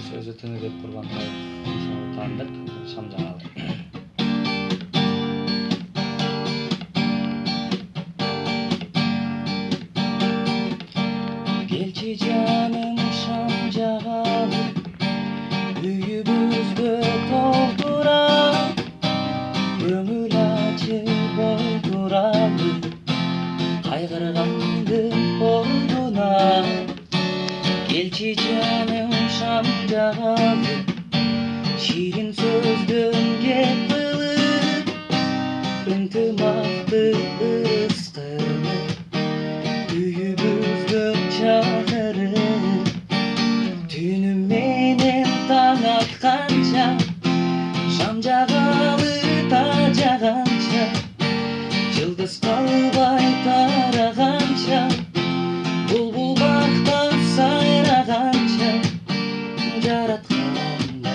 Сөзі түнігіп құрбанға тандық шам жаңалы. Келчи жаным шам жағалы, үйімізді толтырап, көңіл ачып отырады, қайғырғандың орнына. Келчи жаным шам жағалы, ширин сөздің кеп қылып, ынтымақты ысқылып, үйімізді чақырып, түніменен таң атқанша, шам жағалы тажағанша, жылдыз қалбай тарағанша, бұлбұл бақта сайрағанша, жаратқандан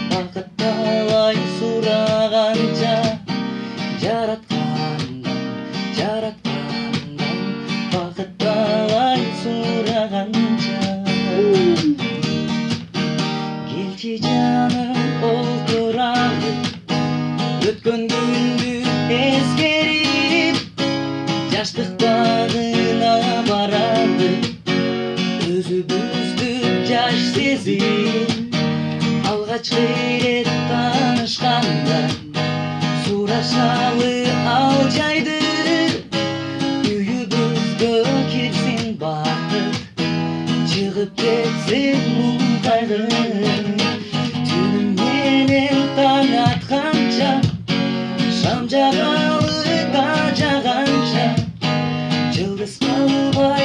бақыт талай сұрағанша, жаратқандан бақыт талай сұрағанша. Келчи жаным отырады, өткен күнді ескеріп, жаштық бағына барады, өзімізді жаш сезіп, алғашқы рет танышқанда, сұрашалы ал жайды, үйімізді келсін бақыт, шығып кетсін мұң қайғы. Түніменен таң атқанша, шам жағалы тажағанша, жылдыз қалбай